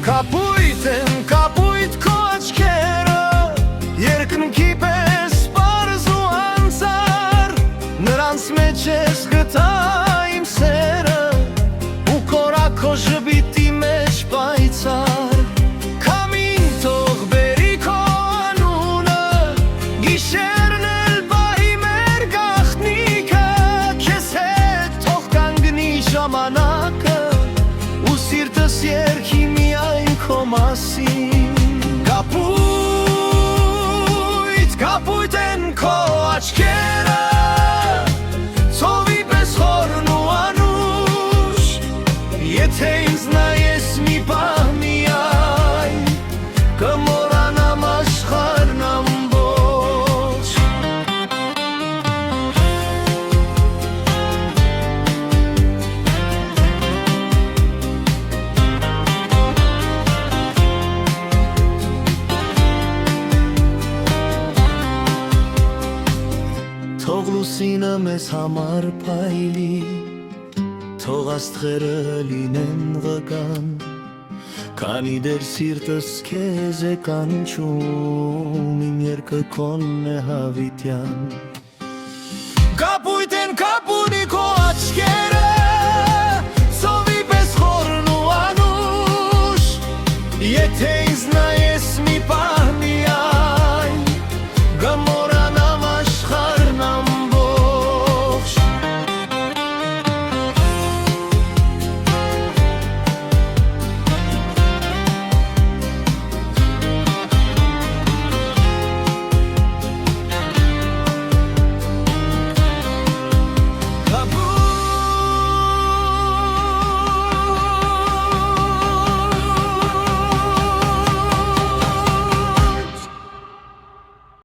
Կապույտ են, կապույտ քո աչքերը, երկնքի պես պարզ ու անծար, նրանց մեջ ես գտա իմ սերը, ու կորա քո ժպիտի մեջ պայծար։ Քամին թող բերի քո անունը, գիշերն էլ պահի մեր գաղտնիքը, քեզ հետ թող կանգնի ժամանակը, ու սիրտս երգի միայն քո մասին։ Կապույտ, կապույտ են քո աչքերը, ծովի պես խորն ու անուշ, եթե ինձ նայես մի պահ միայն, կմոռանամ աշխարհն ամբողջ։ Թող լուսինը մեզ համար փայլի, թող աստղերը լինեն ղեկան, քանի դեռ սիրտս քեզ է կանչում, իմ երգը քոնն է հավիտյան։ Կապույտ են, կապունի քո